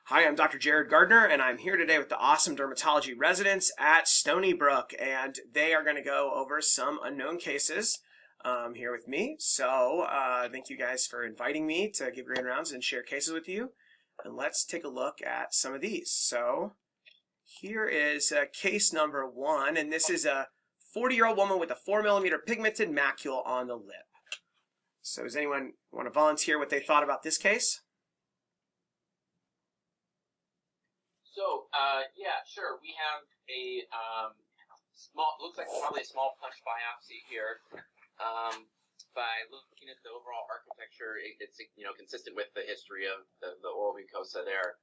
Hi, I'm Dr. Jared Gardner, and I'm here today with the awesome dermatology residents at Stony Brook, and they are going to go over some unknown cases here with me. So thank you guys for inviting me to give grand rounds and share cases with you. And let's take a look at some of these. So here is case number 1, and this is a 40-year-old woman with a 4mm pigmented macule on the lip. So does anyone want to volunteer what they thought about this case? So, yeah, sure. We have a small, looks like probably a small punch biopsy here. By looking at the overall architecture, it's consistent with the history of the oral mucosa there.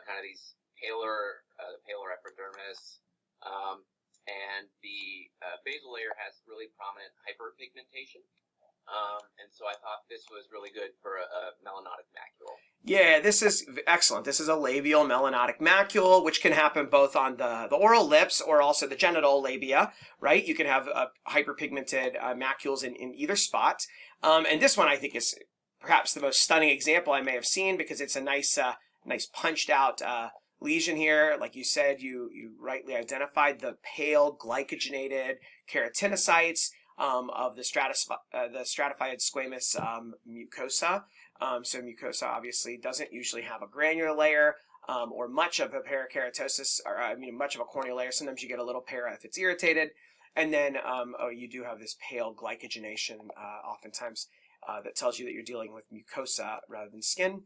Kind of these paler, the paler epidermis, and the basal layer has really prominent hyperpigmentation. And so I thought this was really good for a melanotic macule. Yeah, this is excellent. This is a labial melanotic macule, which can happen both on the oral lips or also the genital labia, right? You can have hyperpigmented macules in either spot. And this one I think is perhaps the most stunning example I may have seen because it's a nice punched out lesion here. Like you said, you rightly identified the pale glycogenated keratinocytes of the stratified squamous mucosa. So mucosa obviously doesn't usually have a granular layer or much of a parakeratosis, or much of a corneal layer. Sometimes you get a little para if it's irritated. And then you do have this pale glycogenation oftentimes that tells you that you're dealing with mucosa rather than skin.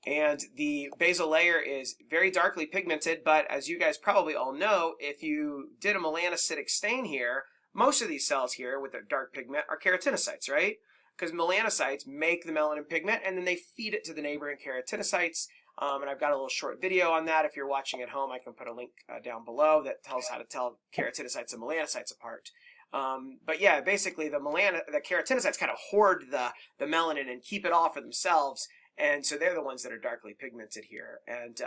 And the basal layer is very darkly pigmented, but as you guys probably all know, if you did a melanocytic stain here, most of these cells here with their dark pigment are keratinocytes, right? Because melanocytes make the melanin pigment and then they feed it to the neighboring keratinocytes. And I've got a little short video on that. If you're watching at home, I can put a link down below that tells how to tell keratinocytes and melanocytes apart. But yeah, basically the keratinocytes kind of hoard the melanin and keep it all for themselves. And so they're the ones that are darkly pigmented here. And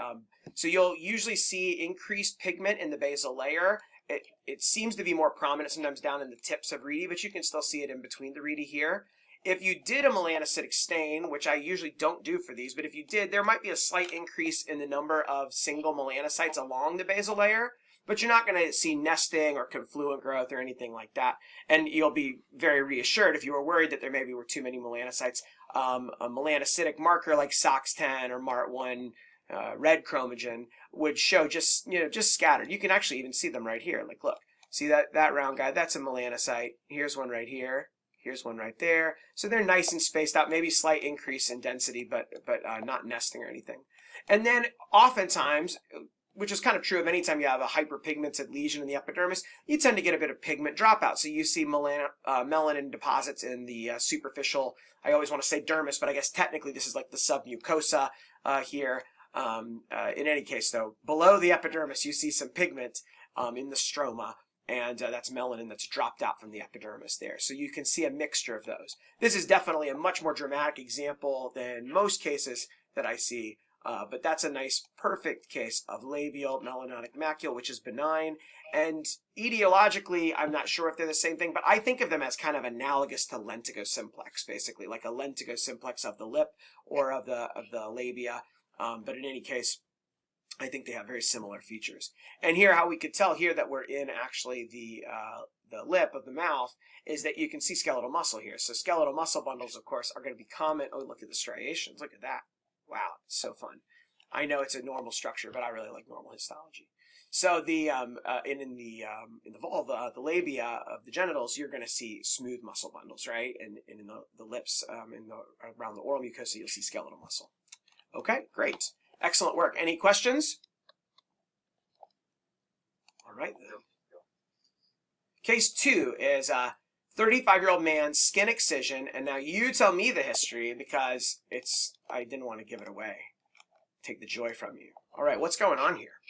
so you'll usually see increased pigment in the basal layer. It seems to be more prominent sometimes down in the tips of rete, but you can still see it in between the rete here. If you did a melanocytic stain, which I usually don't do for these, but if you did, there might be a slight increase in the number of single melanocytes along the basal layer, but you're not going to see nesting or confluent growth or anything like that. And you'll be very reassured if you were worried that there maybe were too many melanocytes. A melanocytic marker like SOX10 or MART1 red chromogen would show just scattered. You can actually even see them right here. Like, look, see that round guy? That's a melanocyte. Here's one right here. Here's one right there. So they're nice and spaced out, maybe slight increase in density, but not nesting or anything. And then oftentimes, which is kind of true of any time you have a hyperpigmented lesion in the epidermis, you tend to get a bit of pigment dropout. So you see melanin deposits in the superficial, I always want to say dermis, but I guess technically this is like the submucosa here. In any case, though, below the epidermis, you see some pigment in the stroma, and that's melanin that's dropped out from the epidermis there. So you can see a mixture of those. This is definitely a much more dramatic example than most cases that I see, but that's a nice, perfect case of labial melanotic macule, which is benign. And etiologically, I'm not sure if they're the same thing, but I think of them as kind of analogous to lentigo simplex, basically, like a lentigo simplex of the lip or of the labia. But in any case, I think they have very similar features. And here, how we could tell here that we're in actually the lip of the mouth is that you can see skeletal muscle here. So skeletal muscle bundles, of course, are going to be common. Oh, look at the striations. Look at that. Wow, it's so fun. I know it's a normal structure, but I really like normal histology. So the in the vulva, the labia of the genitals, you're going to see smooth muscle bundles, right? And in the lips, around the oral mucosa, you'll see skeletal muscle. Okay, great. Excellent work. Any questions? All right. Case 2 is a 35-year-old man's skin excision, and now you tell me the history because I didn't want to give it away. Take the joy from you. All right, what's going on here?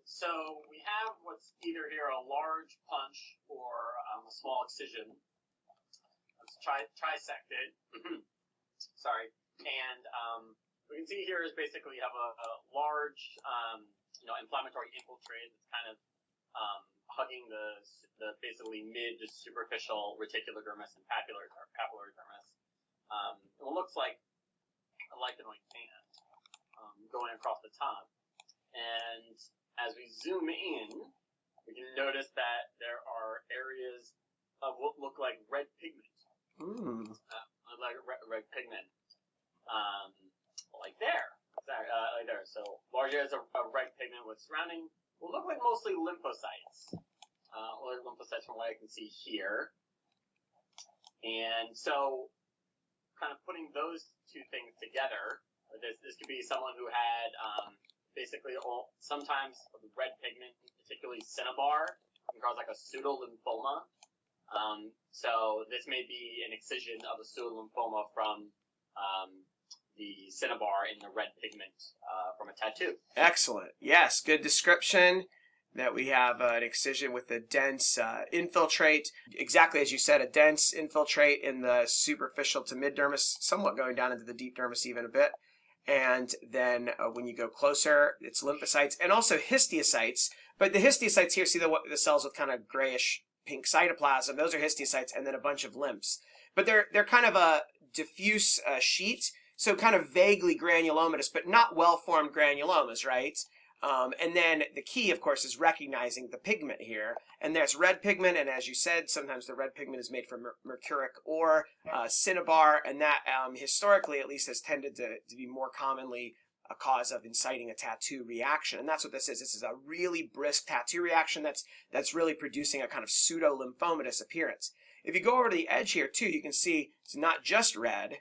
So we have what's either here a large punch or a small excision. Let's trisected. Sorry. And we can see here is basically you have a large, inflammatory infiltrate that's kind of hugging the basically mid to superficial reticular dermis and papillary dermis. It looks like lichenoid band going across the top. And as we zoom in, we can notice that there are areas of what look like red pigment. Like red pigment. Like there. Like there. So large areas of red pigment with surrounding will look like mostly lymphocytes. Or lymphocytes from what I can see here. And so kind of putting those two things together, this could be someone who had basically sometimes the red pigment, particularly cinnabar, can cause like a pseudolymphoma. So this may be an excision of a pseudolymphoma from the cinnabar in the red pigment from a tattoo. Excellent. Yes, good description. That we have an excision with a dense infiltrate. Exactly as you said, a dense infiltrate in the superficial to mid-dermis, somewhat going down into the deep dermis even a bit. And then when you go closer, it's lymphocytes and also histiocytes. But the histiocytes here, see the cells with kind of grayish pink cytoplasm, those are histiocytes, and then a bunch of lymphs. But they're kind of a diffuse sheet, so kind of vaguely granulomatous, but not well-formed granulomas, right? And then the key, of course, is recognizing the pigment here. And there's red pigment, and as you said, sometimes the red pigment is made from mercuric or cinnabar, and that historically, at least, has tended to be more commonly a cause of inciting a tattoo reaction. And that's what this is. This is a really brisk tattoo reaction that's really producing a kind of pseudo-lymphomatous appearance. If you go over to the edge here, too, you can see it's not just red.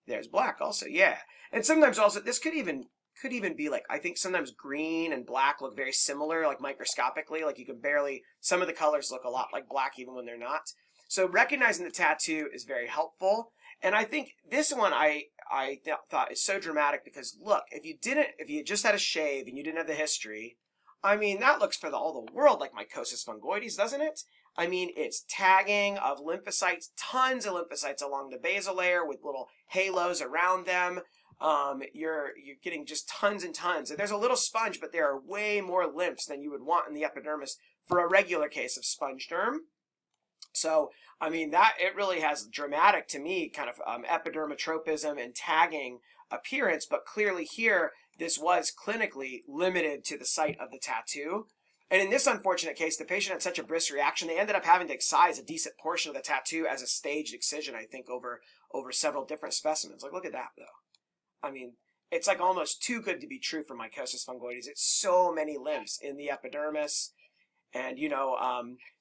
There's black also, yeah. And sometimes also, this could even be like, I think sometimes green and black look very similar, like microscopically, like you can barely, some of the colors look a lot like black even when they're not. So recognizing the tattoo is very helpful. And I think this one I thought is so dramatic because look, if you just had a shave and you didn't have the history, I mean, that looks for all the world like mycosis fungoides, doesn't it? I mean, it's tagging of lymphocytes, tons of lymphocytes along the basal layer with little halos around them. You're getting just tons and tons. And there's a little sponge, but there are way more lymphs than you would want in the epidermis for a regular case of sponge derm. So, I mean, it really has dramatic, to me, kind of epidermotropism and tagging appearance, but clearly here, this was clinically limited to the site of the tattoo. And in this unfortunate case, the patient had such a brisk reaction, they ended up having to excise a decent portion of the tattoo as a staged excision, I think, over several different specimens. Like, look at that, though. I mean, it's like almost too good to be true for mycosis fungoides. It's so many lymphs in the epidermis. And,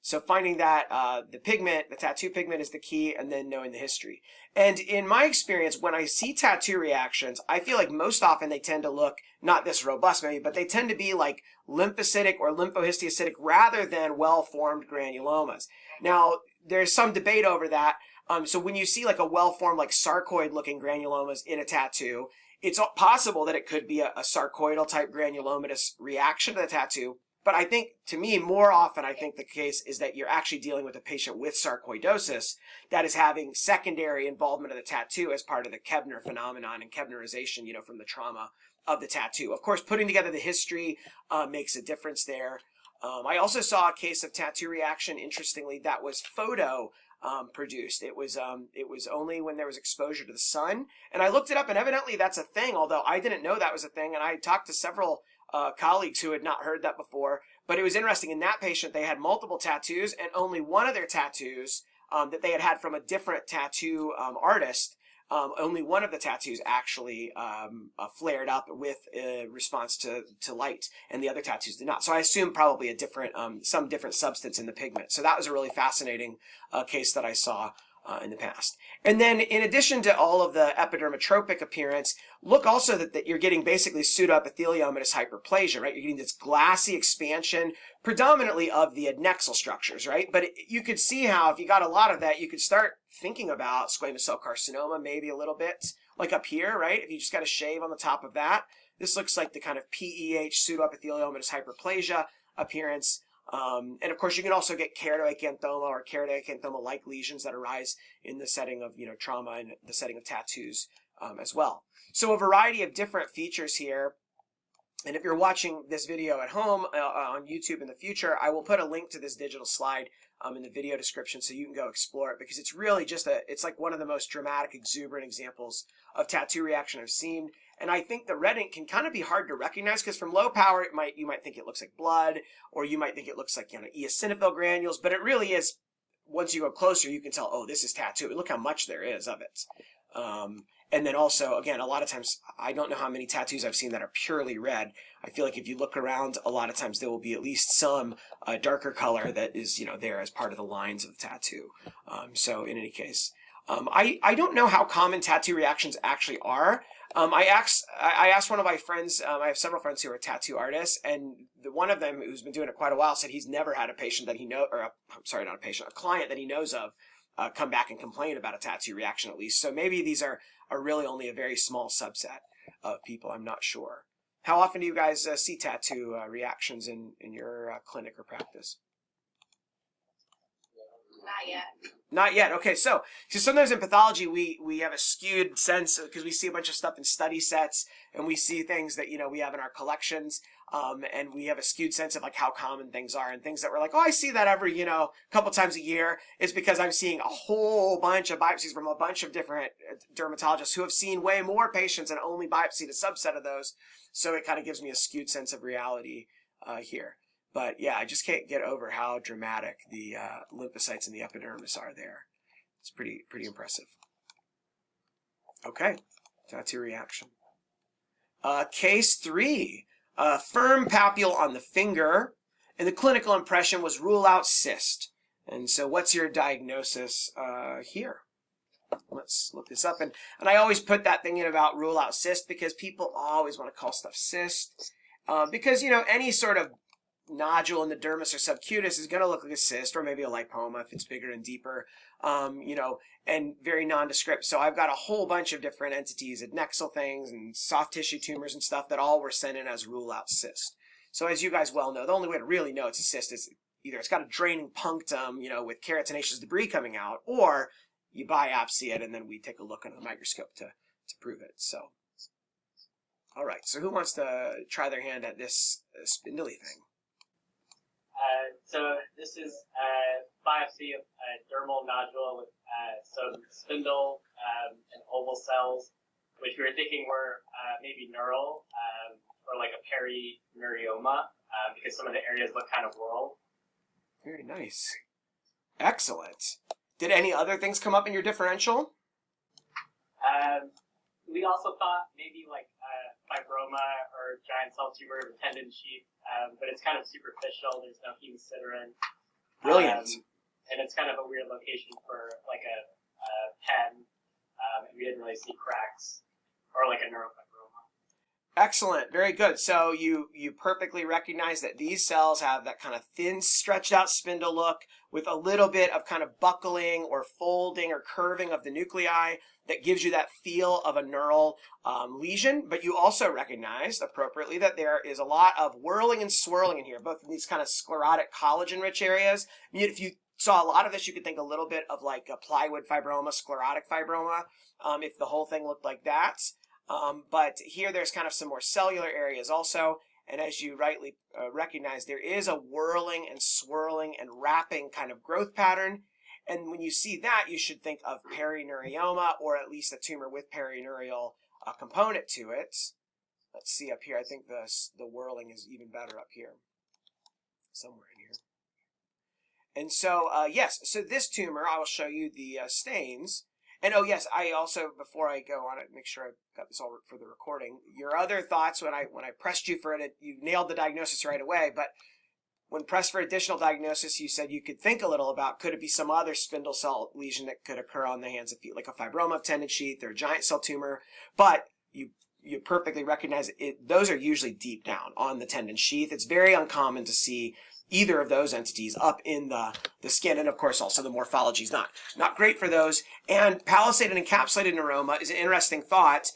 so finding that the tattoo pigment is the key, and then knowing the history. And in my experience, when I see tattoo reactions, I feel like most often they tend to look not this robust maybe, but they tend to be like lymphocytic or lymphohistiocytic rather than well-formed granulomas. Now, there's some debate over that. So when you see like a well-formed, like sarcoid-looking granulomas in a tattoo, it's possible that it could be a sarcoidal type granulomatous reaction to the tattoo. But I think, to me, more often, I think the case is that you're actually dealing with a patient with sarcoidosis that is having secondary involvement of the tattoo as part of the Koebner phenomenon and Koebnerization, from the trauma of the tattoo. Of course, putting together the history makes a difference there. I also saw a case of tattoo reaction, interestingly, that was photo produced. It was only when there was exposure to the sun. And I looked it up, and evidently that's a thing, although I didn't know that was a thing. And I talked to several colleagues who had not heard that before. But it was interesting. In that patient, they had multiple tattoos, and only one of their tattoos that they had from a different tattoo artist, only one of the tattoos actually flared up with a response to light, and the other tattoos did not. So I assume probably some different substance in the pigment. So that was a really fascinating case that I saw in the past. And then in addition to all of the epidermotropic appearance, look also that you're getting basically pseudoepitheliomatous hyperplasia, right? You're getting this glassy expansion predominantly of the adnexal structures, right? But you could see how if you got a lot of that, you could start thinking about squamous cell carcinoma maybe a little bit, like up here, right? If you just got a shave on the top of that, this looks like the kind of PEH pseudoepitheliomatous hyperplasia appearance. And of course, you can also get keratoacanthoma or keratoacanthoma-like lesions that arise in the setting of trauma and the setting of tattoos as well. So a variety of different features here. And if you're watching this video at home on YouTube in the future, I will put a link to this digital slide in the video description so you can go explore it, because it's really just it's like one of the most dramatic, exuberant examples of tattoo reaction I've seen. And I think the red ink can kind of be hard to recognize, because from low power, you might think it looks like blood, or you might think it looks like, you know, eosinophil granules, but it really is, once you go closer, you can tell, oh, this is tattoo. Look how much there is of it. And then also, again, a lot of times, I don't know how many tattoos I've seen that are purely red. I feel like if you look around, a lot of times there will be at least some darker color that is, you know, there as part of the lines of the tattoo. So in any case, I don't know how common tattoo reactions actually are. I asked one of my friends, I have several friends who are tattoo artists, and one of them, who's been doing it quite a while, said he's never had a patient that he a client that he knows of, come back and complain about a tattoo reaction, at least. So maybe these are really only a very small subset of people. I'm not sure. How often do you guys see tattoo reactions in your clinic or practice? Not yet. Not yet. Okay, so sometimes in pathology we have a skewed sense, because we see a bunch of stuff in study sets, and we see things that, you know, we have in our collections, and we have a skewed sense of like how common things are, and things that we're like, oh, I see that every, you know, couple times a year. It's because I'm seeing a whole bunch of biopsies from a bunch of different dermatologists who have seen way more patients and only biopsied a subset of those. So it kind of gives me a skewed sense of reality here. But yeah, I just can't get over how dramatic the lymphocytes in the epidermis are there. It's pretty impressive. Okay, tattoo reaction. Case 3, firm papule on the finger, and the clinical impression was rule out cyst. And so what's your diagnosis here? Let's look this up. And I always put that thing in about rule out cyst, because people always want to call stuff cyst. Because, you know, any sort of nodule in the dermis or subcutis is going to look like a cyst, or maybe a lipoma if it's bigger and deeper, you know, and very nondescript. So I've got a whole bunch of different entities, adnexal things and soft tissue tumors and stuff that all were sent in as rule out cyst. So as you guys well know, the only way to really know it's a cyst is either it's got a draining punctum, you know, with keratinaceous debris coming out, or you biopsy it and then we take a look under the microscope to prove it. So, all right. So who wants to try their hand at this spindly thing? So this is a biopsy of a dermal nodule with some spindle and oval cells, which we were thinking were maybe neural or like a perineurioma, because some of the areas look kind of whorled. Very nice. Excellent. Did any other things come up in your differential? We also thought maybe like fibroma or giant cell tumor of the tendon sheath, but it's kind of superficial. There's no hemosiderin. Brilliant. And it's kind of a weird location for like a pen. And we didn't really see cracks or like a neurofibroma. Excellent. Very good. So you perfectly recognize that these cells have that kind of thin, stretched out spindle look with a little bit of kind of buckling or folding or curving of the nuclei that gives you that feel of a neural lesion. But you also recognized appropriately that there is a lot of whirling and swirling in here, both in these kind of sclerotic collagen-rich areas. I mean, if you saw a lot of this, you could think a little bit of like a plywood fibroma, sclerotic fibroma, if the whole thing looked like that. But here there's kind of some more cellular areas also, and as you rightly recognize, there is a whirling and swirling and wrapping kind of growth pattern, and when you see that, you should think of perineurioma, or at least a tumor with perineurial component to it. Let's see up here, I think the whirling is even better up here, somewhere in here. And so, yes, so this tumor, I will show you the stains. And oh yes, I also, before I go on it, make sure I've got this all for the recording. Your other thoughts when I pressed you for it, you nailed the diagnosis right away. But when pressed for additional diagnosis, you said you could think a little about, could it be some other spindle cell lesion that could occur on the hands of feet, like a fibroma of tendon sheath or a giant cell tumor. But you perfectly recognize it. Those are usually deep down on the tendon sheath. It's very uncommon to see either of those entities up in the skin, and of course also the morphology is not great for those. And palisaded encapsulated neuroma is an interesting thought.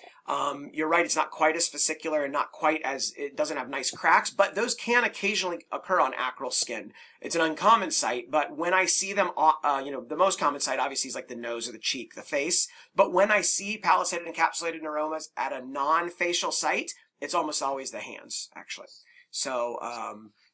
You're right, it's not quite as fascicular and not quite as, it doesn't have nice cracks, but those can occasionally occur on acral skin. It's an uncommon sight, but when I see them, you know, the most common sight obviously is like the nose or the cheek, the face. But when I see palisaded encapsulated neuromas at a non-facial site, It's almost always the hands, actually. So,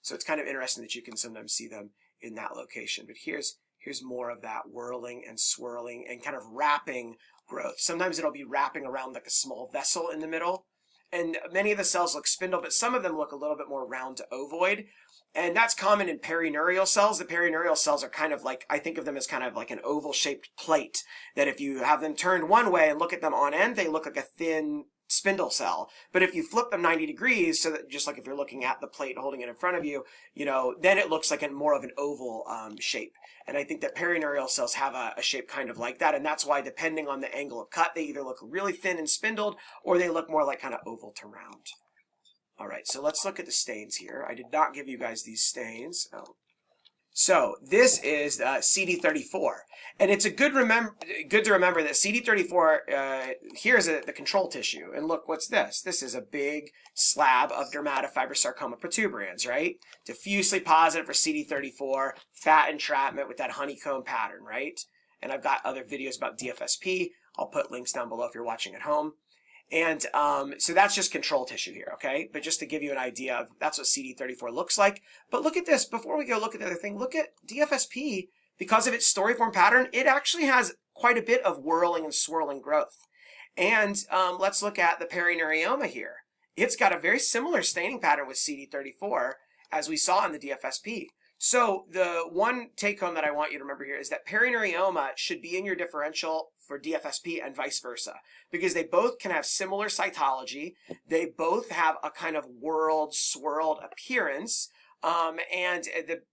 so it's kind of interesting that you can sometimes see them in that location. But here's more of that whirling and swirling and kind of wrapping growth. Sometimes it'll be wrapping around like a small vessel in the middle. And many of the cells look spindle, but some of them look a little bit more round to ovoid. And that's common in perineurial cells. The perineurial cells are kind of like, I think of them as kind of like an oval-shaped plate, that if you have them turned one way and look at them on end, they look like a thin spindle cell. But if you flip them 90 degrees, so that just like if you're looking at the plate holding it in front of you, you know, then it looks like a more of an oval shape. And I think that perineurial cells have a shape kind of like that, and that's why depending on the angle of cut, they either look really thin and spindled, or they look more like kind of oval to round. All right, so let's look at the stains here. I did not give you guys these stains. Oh. So this is CD34, and it's good to remember that CD34 here is the control tissue. And look, what's this? This is a big slab of dermatofibrosarcoma protuberans, right? Diffusely positive for CD34, fat entrapment with that honeycomb pattern, right? And I've got other videos about DFSP. I'll put links down below if you're watching at home. And so that's just control tissue here, okay? But just to give you an idea of that's what CD34 looks like. But look at this. Before we go look at the other thing, look at DFSP. Because of its storiform pattern, it actually has quite a bit of whirling and swirling growth. And let's look at the perineurioma here. It's got a very similar staining pattern with CD34 as we saw in the DFSP. So the one take home that I want you to remember here is that perineurioma should be in your differential for DFSP and vice versa, because they both can have similar cytology. They both have a kind of swirled appearance. And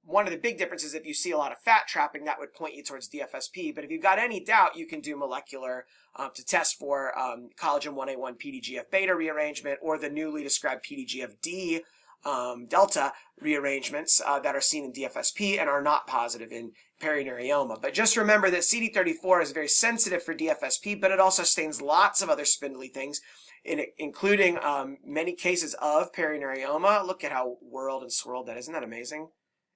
one of the big differences, if you see a lot of fat trapping, that would point you towards DFSP. But if you've got any doubt, you can do molecular to test for collagen 1A1 PDGF beta rearrangement, or the newly described PDGF-D delta rearrangements that are seen in DFSP and are not positive in perineurioma. But just remember that CD34 is very sensitive for DFSP, but it also stains lots of other spindly things, including many cases of perineurioma. Look at how whirled and swirled that is. Isn't that amazing?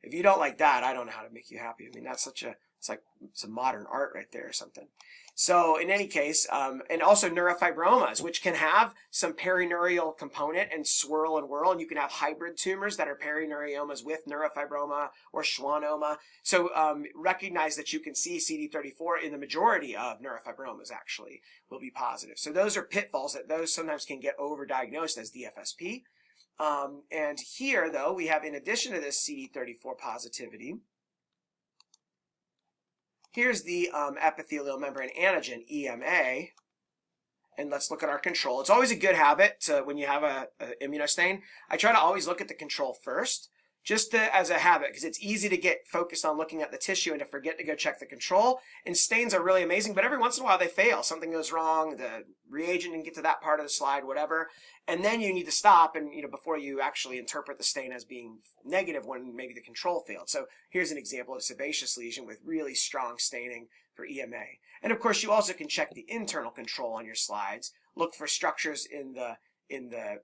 If you don't like that, I don't know how to make you happy. I mean, that's it's like some modern art right there or something. So in any case, and also neurofibromas, which can have some perineurial component and swirl and whirl, and you can have hybrid tumors that are perineuriomas with neurofibroma or schwannoma. So recognize that you can see CD34 in the majority of neurofibromas actually will be positive. So those are pitfalls that those sometimes can get overdiagnosed as DFSP. And here, though, we have, in addition to this CD34 positivity, here's the epithelial membrane antigen, EMA, and let's look at our control. It's always a good habit to, when you have a immunostain, I try to always look at the control first, just as a habit, because it's easy to get focused on looking at the tissue and to forget to go check the control. And stains are really amazing, but every once in a while they fail. Something goes wrong, the reagent didn't get to that part of the slide, whatever. And then you need to stop and, before you actually interpret the stain as being negative when maybe the control failed. So here's an example of sebaceous lesion with really strong staining for EMA. And of course, you also can check the internal control on your slides. Look for structures in the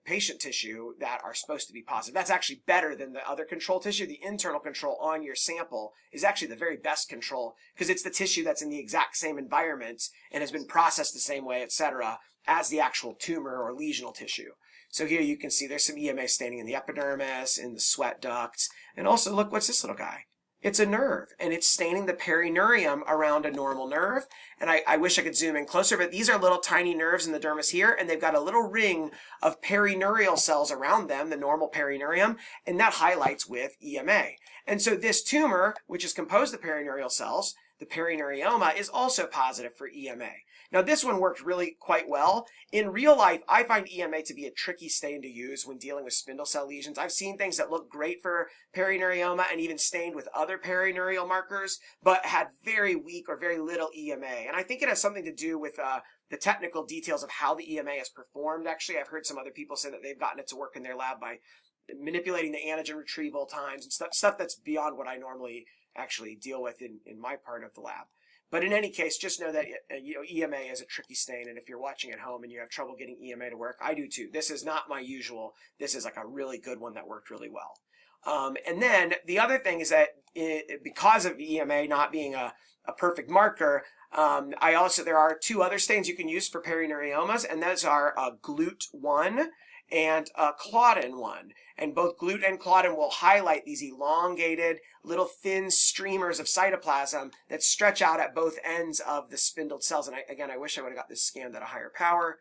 patient tissue that are supposed to be positive. That's actually better than the other control tissue. The internal control on your sample is actually the very best control, because it's the tissue that's in the exact same environment and has been processed the same way, etc., as the actual tumor or lesional tissue. So here you can see there's some EMA staining in the epidermis, in the sweat ducts, and also look, what's this little guy? It's a nerve, and it's staining the perineurium around a normal nerve. And I wish I could zoom in closer, but these are little tiny nerves in the dermis here, and they've got a little ring of perineurial cells around them, the normal perineurium, and that highlights with EMA. And so this tumor, which is composed of perineurial cells, the perineurioma, is also positive for EMA. Now this one worked really quite well. In real life, I find EMA to be a tricky stain to use when dealing with spindle cell lesions. I've seen things that look great for perineurioma and even stained with other perineurial markers, but had very weak or very little EMA. And I think it has something to do with the technical details of how the EMA is performed. Actually, I've heard some other people say that they've gotten it to work in their lab by manipulating the antigen retrieval times and stuff that's beyond what I normally actually deal with in my part of the lab. But in any case, just know that EMA is a tricky stain, and if you're watching at home and you have trouble getting EMA to work, I do too. This is not my usual. This is like a really good one that worked really well. And then the other thing is that because of EMA not being a perfect marker, there are two other stains you can use for perineuriomas, and those are GLUT1 and Claudin 1. And both GLUT and Claudin will highlight these elongated little thin streamers of cytoplasm that stretch out at both ends of the spindled cells. And I wish I would have got this scanned at a higher power.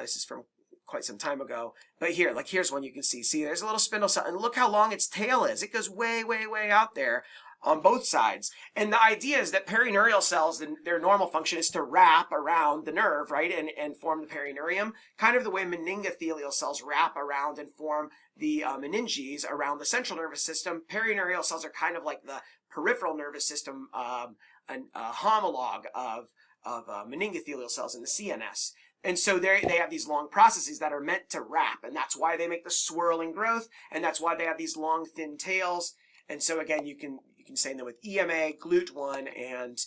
This is from quite some time ago. But here, like here's one you can see. See, there's a little spindle cell, and look how long its tail is. It goes way, way, way out there on both sides. And the idea is that perineurial cells, their normal function is to wrap around the nerve, right, and form the perineurium, kind of the way meningothelial cells wrap around and form the meninges around the central nervous system. Perineurial cells are kind of like the peripheral nervous system, an homologue of meningothelial cells in the CNS. And so they have these long processes that are meant to wrap, and that's why they make the swirling growth, and that's why they have these long, thin tails. And so again, you can say them with EMA, GLUT1, and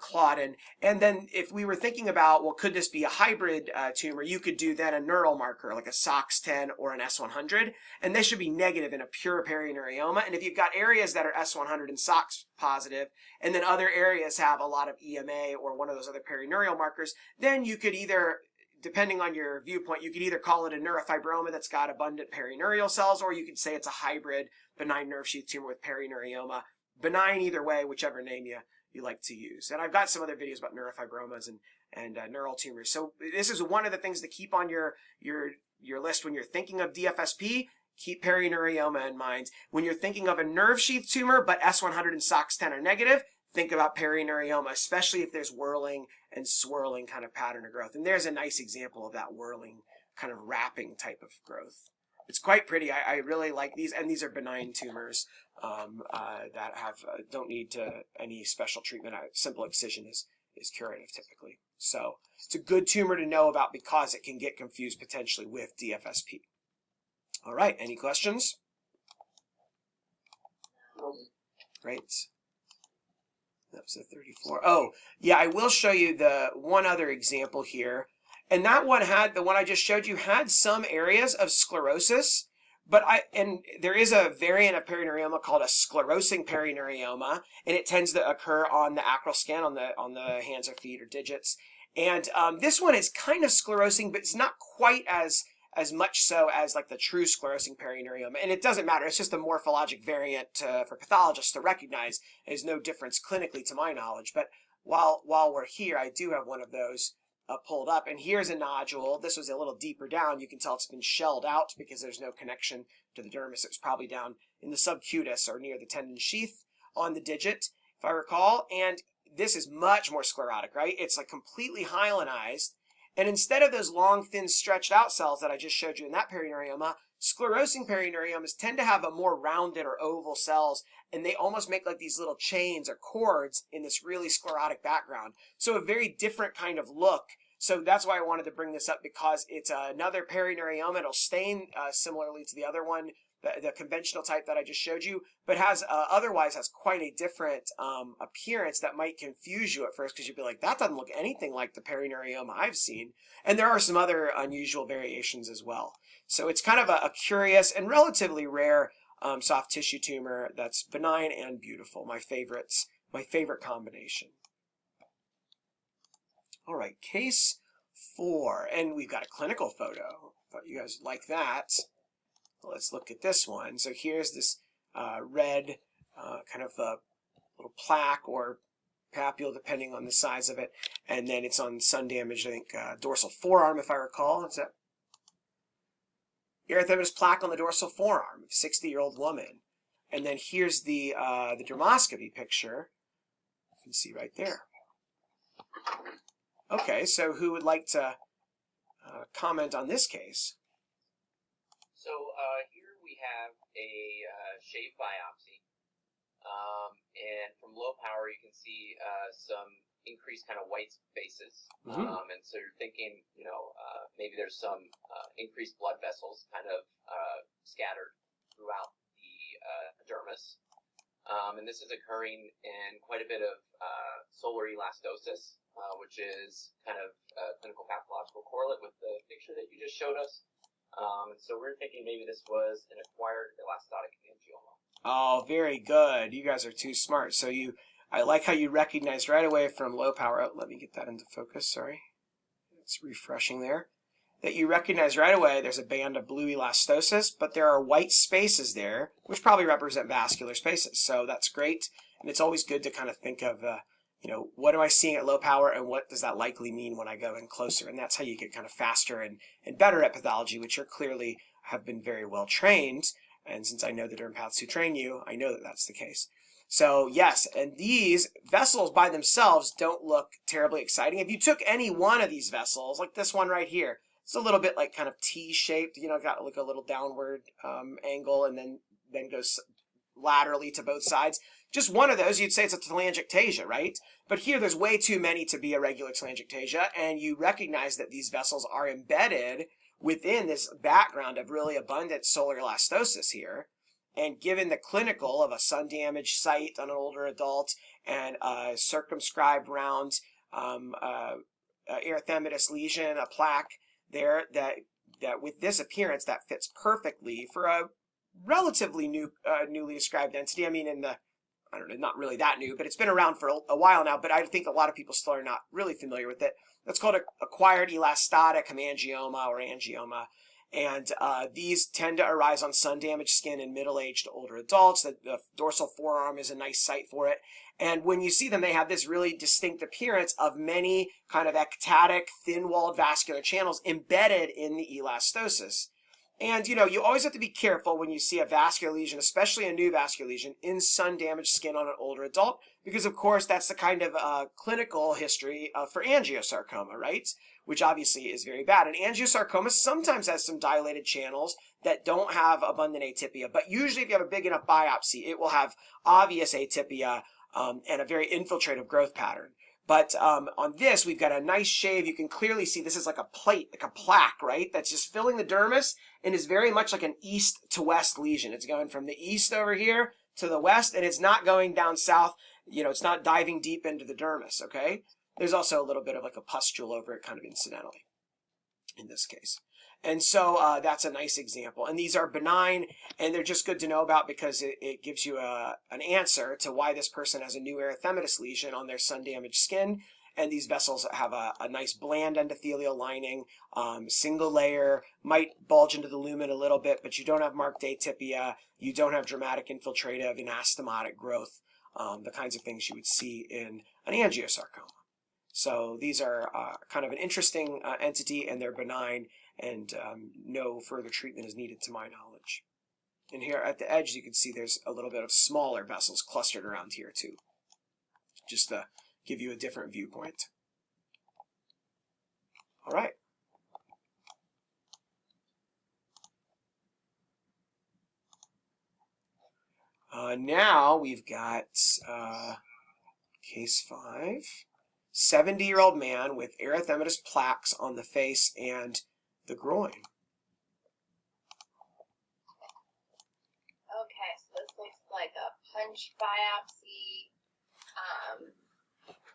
Claudin. And then if we were thinking about, well, could this be a hybrid tumor, you could do then a neural marker like a SOX10 or an S100, and they should be negative in a pure perineurioma. And if you've got areas that are S100 and SOX positive, and then other areas have a lot of EMA or one of those other perineurial markers, then you could either, depending on your viewpoint, you could either call it a neurofibroma that's got abundant perineurial cells, or you could say it's a hybrid benign nerve sheath tumor with perineurioma. Benign either way, whichever name you like to use. And I've got some other videos about neurofibromas and neural tumors. So this is one of the things to keep on your list when you're thinking of DFSP. Keep perineurioma in mind. When you're thinking of a nerve sheath tumor, but S100 and SOX10 are negative, think about perineurioma, especially if there's whirling and swirling kind of pattern of growth. And there's a nice example of that whirling kind of wrapping type of growth. It's quite pretty. I really like these, and these are benign tumors that don't need any special treatment. Simple excision is curative typically. So it's a good tumor to know about because it can get confused potentially with DFSP. All right, any questions? Great. That was a 34. Oh, yeah, I will show you the one other example here. And that one the one I just showed you had some areas of sclerosis, and there is a variant of perineurioma called a sclerosing perineurioma, and it tends to occur on the acral scan, on the hands or feet or digits. And this one is kind of sclerosing, but it's not quite as much so as like the true sclerosing perineurioma. And it doesn't matter. It's just a morphologic variant for pathologists to recognize. There's no difference clinically to my knowledge. But while we're here, I do have one of those pulled up, and here's a nodule. This was a little deeper down. You can tell it's been shelled out because there's no connection to the dermis. It's probably down in the subcutis or near the tendon sheath on the digit, if I recall. And this is much more sclerotic, right? It's like completely hyalinized. And instead of those long, thin, stretched out cells that I just showed you in that perineurioma, sclerosing perineuriomas tend to have a more rounded or oval cells, and they almost make like these little chains or cords in this really sclerotic background. So a very different kind of look. So that's why I wanted to bring this up, because it's another perineurioma. It'll stain similarly to the other one, the conventional type that I just showed you, but otherwise has quite a different appearance that might confuse you at first, because you'd be like, that doesn't look anything like the perineurioma I've seen. And there are some other unusual variations as well. So it's kind of a curious and relatively rare soft tissue tumor that's benign and beautiful. My favorite combination. All right, case 4, and we've got a clinical photo. Thought you guys would like that. Let's look at this one. So here's this red kind of a little plaque or papule, depending on the size of it, and then it's on sun damaged, I think, dorsal forearm, if I recall. Is that erythematous plaque on the dorsal forearm, 60-year-old woman. And then here's the dermoscopy picture. You can see right there. Okay, so who would like to comment on this case? So here we have a shave biopsy, and from low power you can see some increased kind of white spaces, and so you're thinking, maybe there's some increased blood vessels kind of scattered throughout the dermis, and this is occurring in quite a bit of solar elastosis, which is kind of a clinical pathological correlate with the picture that you just showed us. And so we're thinking maybe this was an acquired elastotic angioma. Oh, very good. You guys are too smart. So I like how you recognized right away from low power. Oh, let me get that into focus. Sorry. It's refreshing there. that you recognize right away there's a band of blue elastosis, but there are white spaces there, which probably represent vascular spaces. So that's great. And it's always good to kind of think of, what am I seeing at low power and what does that likely mean when I go in closer? And that's how you get kind of faster and better at pathology, which you're clearly have been very well trained. And since I know the dermpaths who train you, I know that that's the case. So yes, and these vessels by themselves don't look terribly exciting. If you took any one of these vessels, like this one right here, it's a little bit like kind of T-shaped, got like a little downward angle and then goes laterally to both sides. Just one of those, you'd say it's a telangiectasia, right? But here there's way too many to be a regular telangiectasia, and you recognize that these vessels are embedded within this background of really abundant solar elastosis here. And given the clinical of a sun-damaged site on an older adult and a circumscribed round erythematous lesion, a plaque there, that with this appearance that fits perfectly for a relatively newly described entity. I mean, I don't know, not really that new, but it's been around for a while now, but I think a lot of people still are not really familiar with it. That's called acquired elastotic hemangioma or angioma. And these tend to arise on sun-damaged skin in middle-aged older adults. The dorsal forearm is a nice site for it. And when you see them, they have this really distinct appearance of many kind of ectatic, thin-walled vascular channels embedded in the elastosis. And, you always have to be careful when you see a vascular lesion, especially a new vascular lesion, in sun-damaged skin on an older adult, because, of course, that's the kind of clinical history for angiosarcoma, right? Which obviously is very bad. And angiosarcoma sometimes has some dilated channels that don't have abundant atypia, but usually if you have a big enough biopsy, it will have obvious atypia and a very infiltrative growth pattern. But on this, we've got a nice shave. You can clearly see this is like a plate, like a plaque, right? That's just filling the dermis and is very much like an east to west lesion. It's going from the east over here to the west, and it's not going down south. It's not diving deep into the dermis, okay? There's also a little bit of like a pustule over it kind of incidentally in this case. And so that's a nice example. And these are benign, and they're just good to know about because it gives you an answer to why this person has a new erythematous lesion on their sun-damaged skin. And these vessels have a nice bland endothelial lining, single layer, might bulge into the lumen a little bit, but you don't have marked atypia. You don't have dramatic infiltrative anastomotic growth, the kinds of things you would see in an angiosarcoma. So these are kind of an interesting entity, and they're benign, and no further treatment is needed to my knowledge. And here at the edge, you can see there's a little bit of smaller vessels clustered around here too, just to give you a different viewpoint. All right. Now we've got case 5. 70-year-old man with erythematous plaques on the face and the groin. Okay, so this looks like a punch biopsy.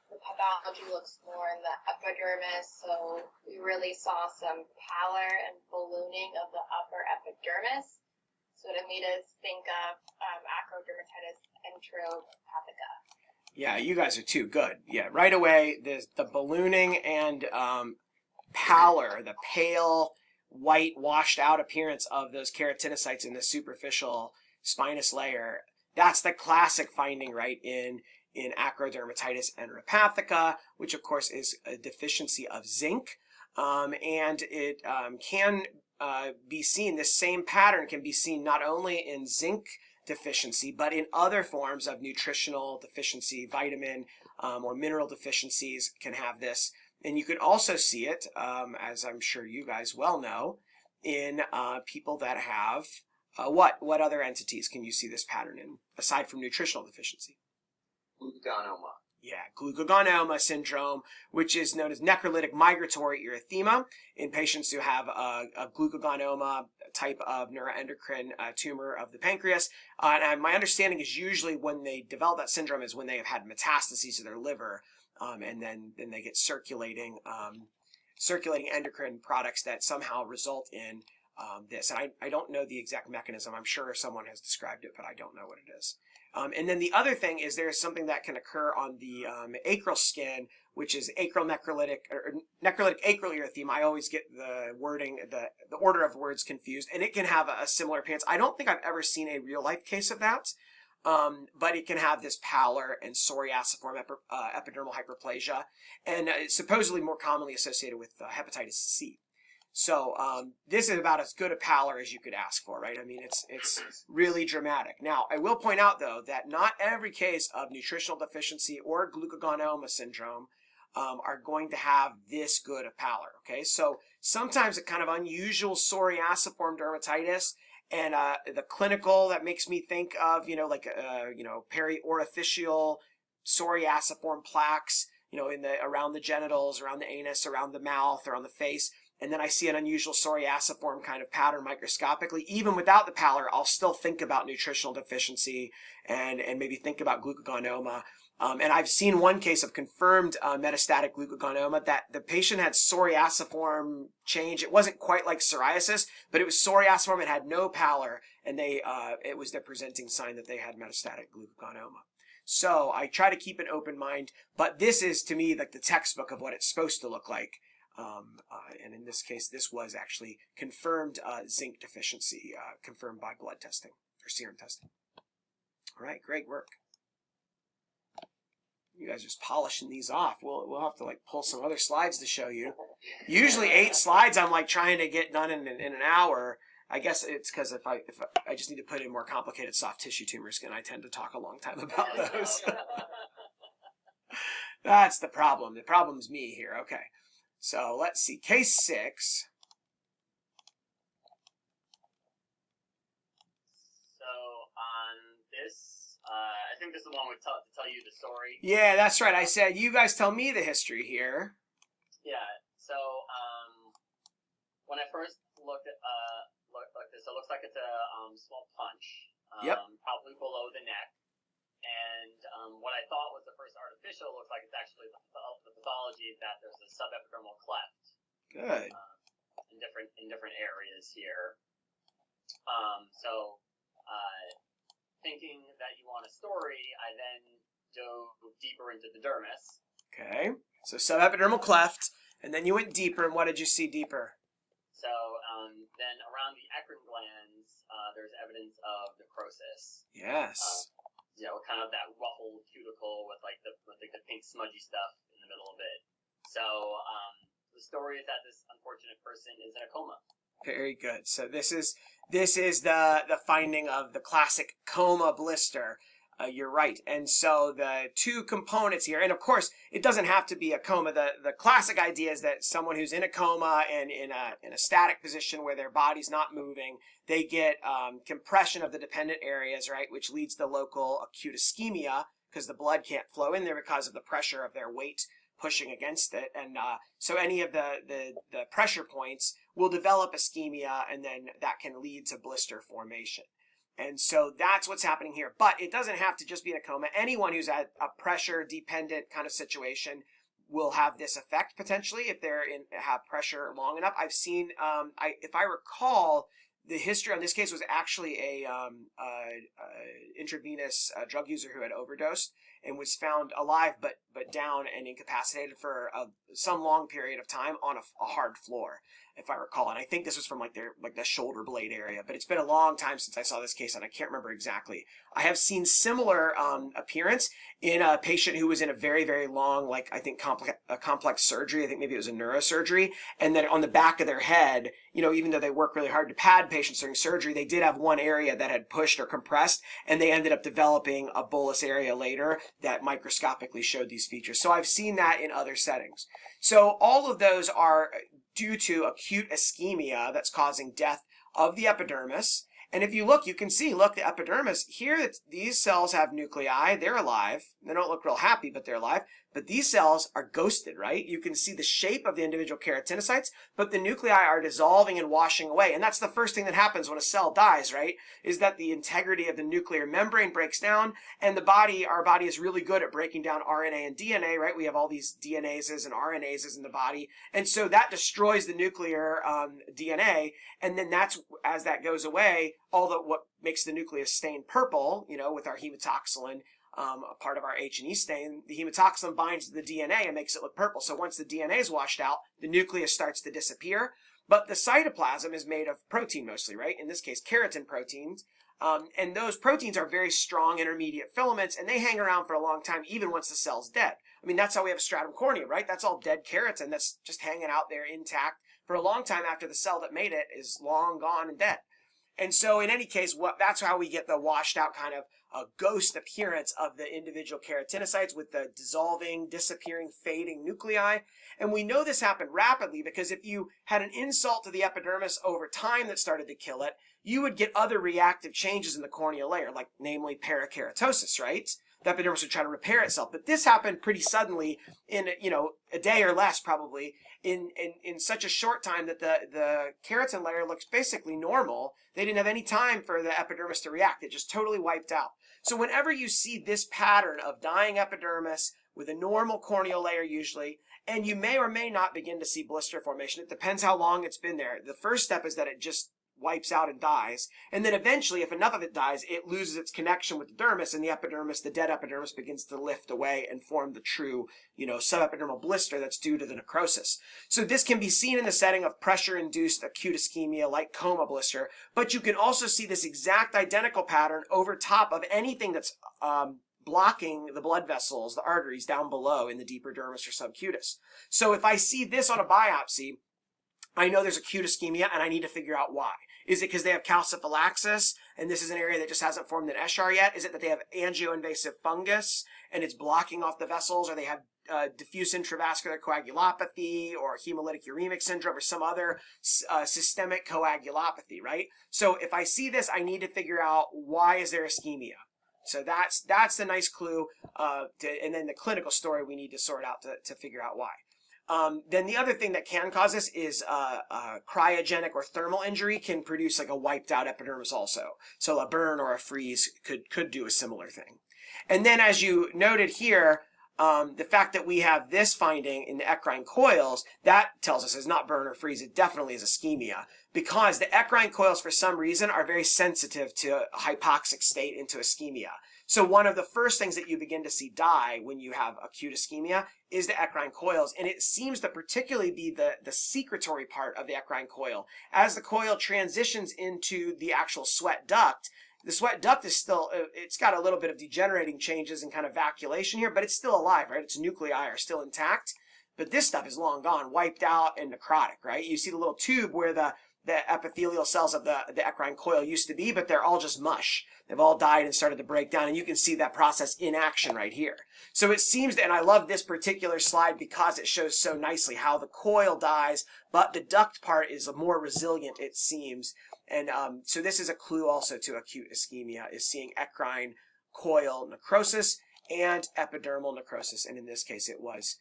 The pathology looks more in the epidermis, so we really saw some pallor and ballooning of the upper epidermis. So it made us think of acrodermatitis enteropathica. Yeah, you guys are too good. Yeah, right away, the ballooning and pallor, the pale, white, washed out appearance of those keratinocytes in the superficial spinous layer. That's the classic finding, right, in acrodermatitis enteropathica, which of course is a deficiency of zinc. And it can be seen, this same pattern can be seen not only in zinc deficiency, but in other forms of nutritional deficiency, vitamin or mineral deficiencies can have this. And you could also see it, as I'm sure you guys well know, in people that have, what other entities can you see this pattern in, aside from nutritional deficiency? Glucagonoma. Yeah, glucagonoma syndrome, which is known as necrolytic migratory erythema in patients who have a glucagonoma type of neuroendocrine tumor of the pancreas. And my understanding is usually when they develop that syndrome is when they have had metastases to their liver, and then they get circulating endocrine products that somehow result in this. And I don't know the exact mechanism. I'm sure someone has described it, but I don't know what it is. And then the other thing is there's something that can occur on the acral skin, which is acral necrolytic or necrolytic acral erythema. I always get the wording, the order of words confused, and it can have a similar appearance. I don't think I've ever seen a real life case of that, but it can have this pallor and psoriasiform epidermal hyperplasia, and it's supposedly more commonly associated with hepatitis C. So this is about as good a pallor as you could ask for, right? I mean, it's really dramatic. Now, I will point out, though, that not every case of nutritional deficiency or glucagonoma syndrome are going to have this good a pallor, okay? So sometimes a kind of unusual psoriasiform dermatitis and the clinical that makes me think of, like, periorificial psoriasiform plaques, around the genitals, around the anus, around the mouth, around the face. And then I see an unusual psoriasiform kind of pattern microscopically. Even without the pallor, I'll still think about nutritional deficiency and maybe think about glucagonoma. And I've seen one case of confirmed metastatic glucagonoma that the patient had psoriasiform change. It wasn't quite like psoriasis, but it was psoriasiform. It had no pallor, and it was their presenting sign that they had metastatic glucagonoma. So I try to keep an open mind, but this is, to me, like the textbook of what it's supposed to look like. And in this case, this was actually confirmed zinc deficiency, confirmed by blood testing or serum testing. All right, great work. You guys are just polishing these off. We'll have to like pull some other slides to show you. Usually 8 slides I'm like trying to get done in an hour. I guess it's because if I just need to put in more complicated soft tissue tumors, and I tend to talk a long time about those. That's the problem. The problem's me here. Okay. So let's see, case 6. So on this, I think this is the one we tell you the story. Yeah, that's right. I said, you guys tell me the history here. Yeah. So when I first looked at this, it looks like it's a small punch. Yep. Probably below the neck. And what I thought was the first artificial looks like it's actually the pathology that there's a subepidermal cleft. Good. In different areas here. Thinking that you want a story, I then dove deeper into the dermis. Okay. So subepidermal cleft, and then you went deeper, and what did you see deeper? So then around the eccrine glands, there's evidence of necrosis. Yes. Kind of that ruffled cuticle with like the pink smudgy stuff in the middle of it. So the story is that this unfortunate person is in a coma. Very good. So this is the finding of the classic coma blister. You're right. And so the 2 components here, and of course it doesn't have to be a coma. The classic idea is that someone who's in a coma and in a static position where their body's not moving, they get compression of the dependent areas, right, which leads to local acute ischemia because the blood can't flow in there because of the pressure of their weight pushing against it. And so any of the pressure points will develop ischemia, and then that can lead to blister formation. And so that's what's happening here. But it doesn't have to just be in a coma. Anyone who's at a pressure-dependent kind of situation will have this effect potentially if they're have pressure long enough. I've seen, if I recall, the history on this case was actually a intravenous drug user who had overdosed and was found alive but down and incapacitated for some long period of time on a hard floor, if I recall. And I think this was from the shoulder blade area. But it's been a long time since I saw this case, and I can't remember exactly. I have seen similar appearance in a patient who was in a very, very long, complex surgery. I think maybe it was a neurosurgery. And then on the back of their head, even though they work really hard to pad patients during surgery, they did have one area that had pushed or compressed, and they ended up developing a bullous area later that microscopically showed these features. So I've seen that in other settings. So all of those are due to acute ischemia that's causing death of the epidermis. And if you look, you can see, the epidermis here, these cells have nuclei. They're alive. They don't look real happy, but they're alive. But these cells are ghosted, right? You can see the shape of the individual keratinocytes, but the nuclei are dissolving and washing away. And that's the first thing that happens when a cell dies, right? Is that the integrity of the nuclear membrane breaks down, and our body is really good at breaking down RNA and DNA, right? We have all these DNases and RNases in the body. And so that destroys the nuclear DNA. And then as that goes away, what makes the nucleus stain purple, you know, with our hematoxylin, part of our H&E stain. The hematoxylin binds to the DNA and makes it look purple. So once the DNA is washed out, the nucleus starts to disappear. But the cytoplasm is made of protein mostly, right? In this case, keratin proteins. And those proteins are very strong intermediate filaments, and they hang around for a long time, even once the cell's dead. I mean, that's how we have a stratum corneum, right? That's all dead keratin that's just hanging out there intact for a long time after the cell that made it is long gone and dead. And so in any case, that's how we get the washed out kind of a ghost appearance of the individual keratinocytes with the dissolving, disappearing, fading nuclei. And we know this happened rapidly because if you had an insult to the epidermis over time that started to kill it, you would get other reactive changes in the corneal layer, like namely parakeratosis, right? The epidermis would try to repair itself. But this happened pretty suddenly in, you know, a day or less probably in such a short time that the keratin layer looks basically normal. They didn't have any time for the epidermis to react. It just totally wiped out. So whenever you see this pattern of dying epidermis with a normal corneal layer usually, and you may or may not begin to see blister formation. It depends how long it's been there. The first step is that it just wipes out and dies. And then eventually, if enough of it dies, it loses its connection with the dermis, and the epidermis, the dead epidermis, begins to lift away and form the true, you know, subepidermal blister that's due to the necrosis. So this can be seen in the setting of pressure-induced acute ischemia like coma blister, but you can also see this exact identical pattern over top of anything that's blocking the blood vessels, the arteries down below in the deeper dermis or subcutis. So if I see this on a biopsy, I know there's acute ischemia and I need to figure out why. Is it because they have calciphylaxis and this is an area that just hasn't formed an eschar yet? Is it that they have angioinvasive fungus and it's blocking off the vessels, or they have diffuse intravascular coagulopathy or hemolytic uremic syndrome or some other systemic coagulopathy, right? So if I see this, I need to figure out why is there ischemia. So that's the nice clue, and then the clinical story we need to sort out to figure out why. Then the other thing that can cause this is cryogenic or thermal injury can produce like a wiped out epidermis also. So a burn or a freeze could do a similar thing. And then as you noted here, the fact that we have this finding in the eccrine coils, that tells us it's not burn or freeze. It definitely is ischemia, because the eccrine coils for some reason are very sensitive to a hypoxic state into ischemia. So one of the first things that you begin to see die when you have acute ischemia is the eccrine coils, and it seems to particularly be the secretory part of the eccrine coil. As the coil transitions into the actual sweat duct, the sweat duct is still, it's got a little bit of degenerating changes and kind of vacuolation here, but it's still alive, right? Its nuclei are still intact, but this stuff is long gone, wiped out and necrotic, right? You see the little tube where the epithelial cells of the eccrine coil used to be, but they're all just mush. They've all died and started to break down, and you can see that process in action right here. So it seems that, and I love this particular slide because it shows so nicely how the coil dies, but the duct part is more resilient, it seems. And so this is a clue also to acute ischemia, is seeing eccrine coil necrosis and epidermal necrosis, and in this case it was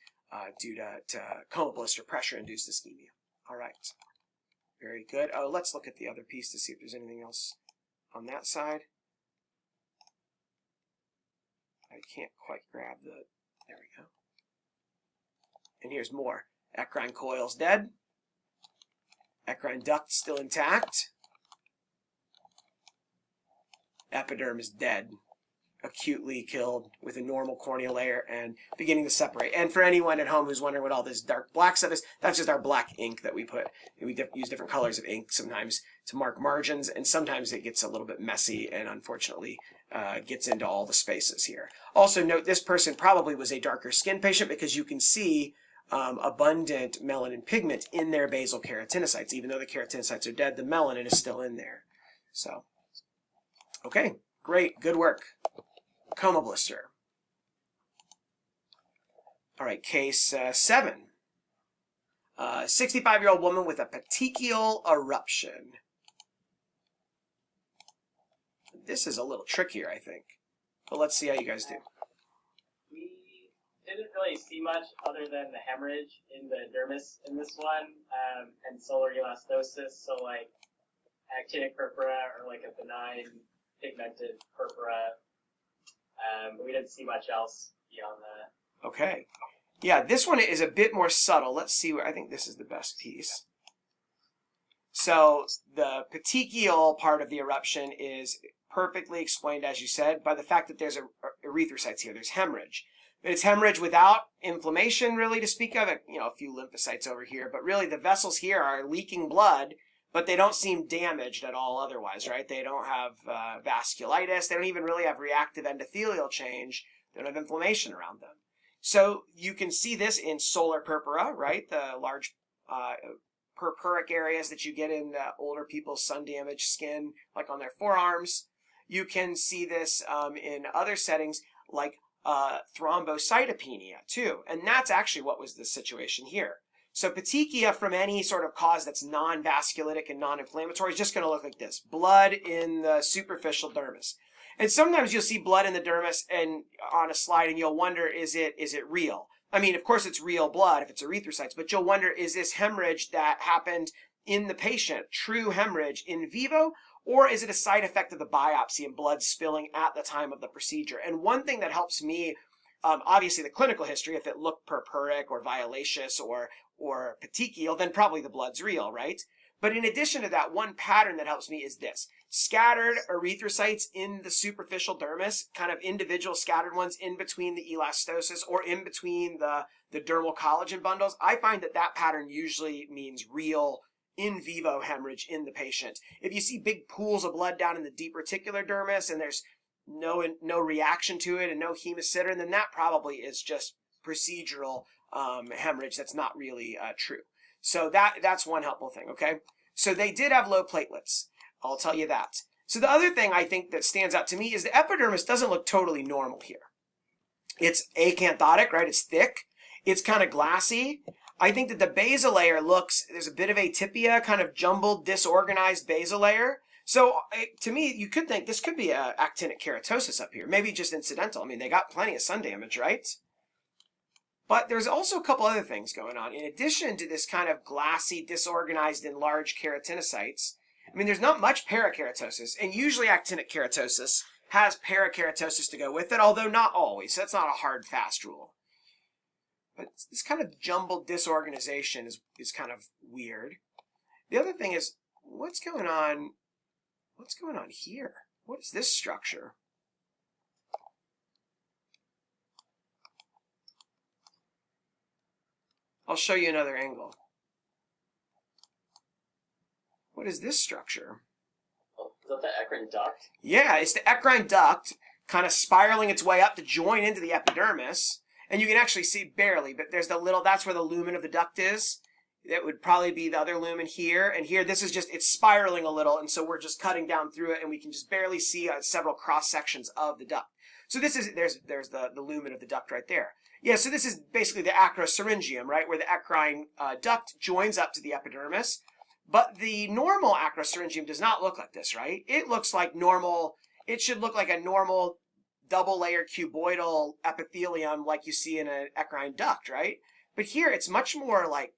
due to coma blister pressure-induced ischemia. All right. Very good. Oh, let's look at the other piece to see if there's anything else on that side. I can't quite grab the, there we go. And here's more. Eccrine coil's dead. Eccrine duct still intact. Epidermis dead. Acutely killed with a normal corneal layer and beginning to separate. And for anyone at home who's wondering what all this dark black stuff is, that's just our black ink that we put. We use different colors of ink sometimes to mark margins, and sometimes it gets a little bit messy and unfortunately gets into all the spaces here. Also note this person probably was a darker skin patient because you can see abundant melanin pigment in their basal keratinocytes. Even though the keratinocytes are dead, the melanin is still in there. So, okay, great, good work. Coma blister. All right, case 7. 65-year-old woman with a petechial eruption. This is a little trickier, I think. But let's see how you guys do. We didn't really see much other than the hemorrhage in the dermis in this one, and solar elastosis, so like actinic purpura or like a benign pigmented purpura. We didn't see much else beyond that. Okay. Yeah, this one is a bit more subtle. Let's see. I think this is the best piece. So the petechial part of the eruption is perfectly explained, as you said, by the fact that there's erythrocytes here. There's hemorrhage. But it's hemorrhage without inflammation, really, to speak of. You know, a few lymphocytes over here. But really, the vessels here are leaking blood, but they don't seem damaged at all otherwise, right? They don't have vasculitis. They don't even really have reactive endothelial change. They don't have inflammation around them. So you can see this in solar purpura, right? The large purpuric areas that you get in older people's sun-damaged skin, like on their forearms. You can see this in other settings, like thrombocytopenia, too. And that's actually what was the situation here. So petechia from any sort of cause that's non-vasculitic and non-inflammatory is just going to look like this. Blood in the superficial dermis. And sometimes you'll see blood in the dermis and on a slide and you'll wonder, is it real? I mean, of course it's real blood if it's erythrocytes, but you'll wonder, is this hemorrhage that happened in the patient true hemorrhage in vivo, or is it a side effect of the biopsy and blood spilling at the time of the procedure? And one thing that helps me, obviously the clinical history, if it looked purpuric or violaceous or petechial, then probably the blood's real, right? But in addition to that, one pattern that helps me is this. Scattered erythrocytes in the superficial dermis, kind of individual scattered ones in between the elastosis or in between the dermal collagen bundles. I find that pattern usually means real in vivo hemorrhage in the patient. If you see big pools of blood down in the deep reticular dermis and there's no reaction to it and no hemosiderin, then that probably is just procedural hemorrhage that's not really true. So that's one helpful thing, okay? So they did have low platelets. I'll tell you that. So the other thing I think that stands out to me is the epidermis doesn't look totally normal here. It's acanthotic, right? It's thick. It's kind of glassy. I think that the basal layer there's a bit of atypia, kind of jumbled, disorganized basal layer. So to me, you could think this could be a actinic keratosis up here, maybe just incidental. I mean, they got plenty of sun damage, right? But there's also a couple other things going on. In addition to this kind of glassy, disorganized, enlarged keratinocytes, I mean, there's not much parakeratosis, and usually actinic keratosis has parakeratosis to go with it, although not always. So that's not a hard, fast rule. But this kind of jumbled disorganization is kind of weird. The other thing is, what's going on here? What is this structure? I'll show you another angle. What is this structure? Oh, is that the eccrine duct? Yeah, it's the eccrine duct kind of spiraling its way up to join into the epidermis. And you can actually see barely, but there's that's where the lumen of the duct is. That would probably be the other lumen here. And here, this is just, it's spiraling a little. And so we're just cutting down through it and we can just barely see several cross sections of the duct. So this is, there's the lumen of the duct right there. Yeah, so this is basically the acrosyringium, right? Where the eccrine duct joins up to the epidermis. But the normal acrosyringium does not look like this, right? It looks like normal, it should look like a normal double-layered cuboidal epithelium like you see in an eccrine duct, right? But here it's much more like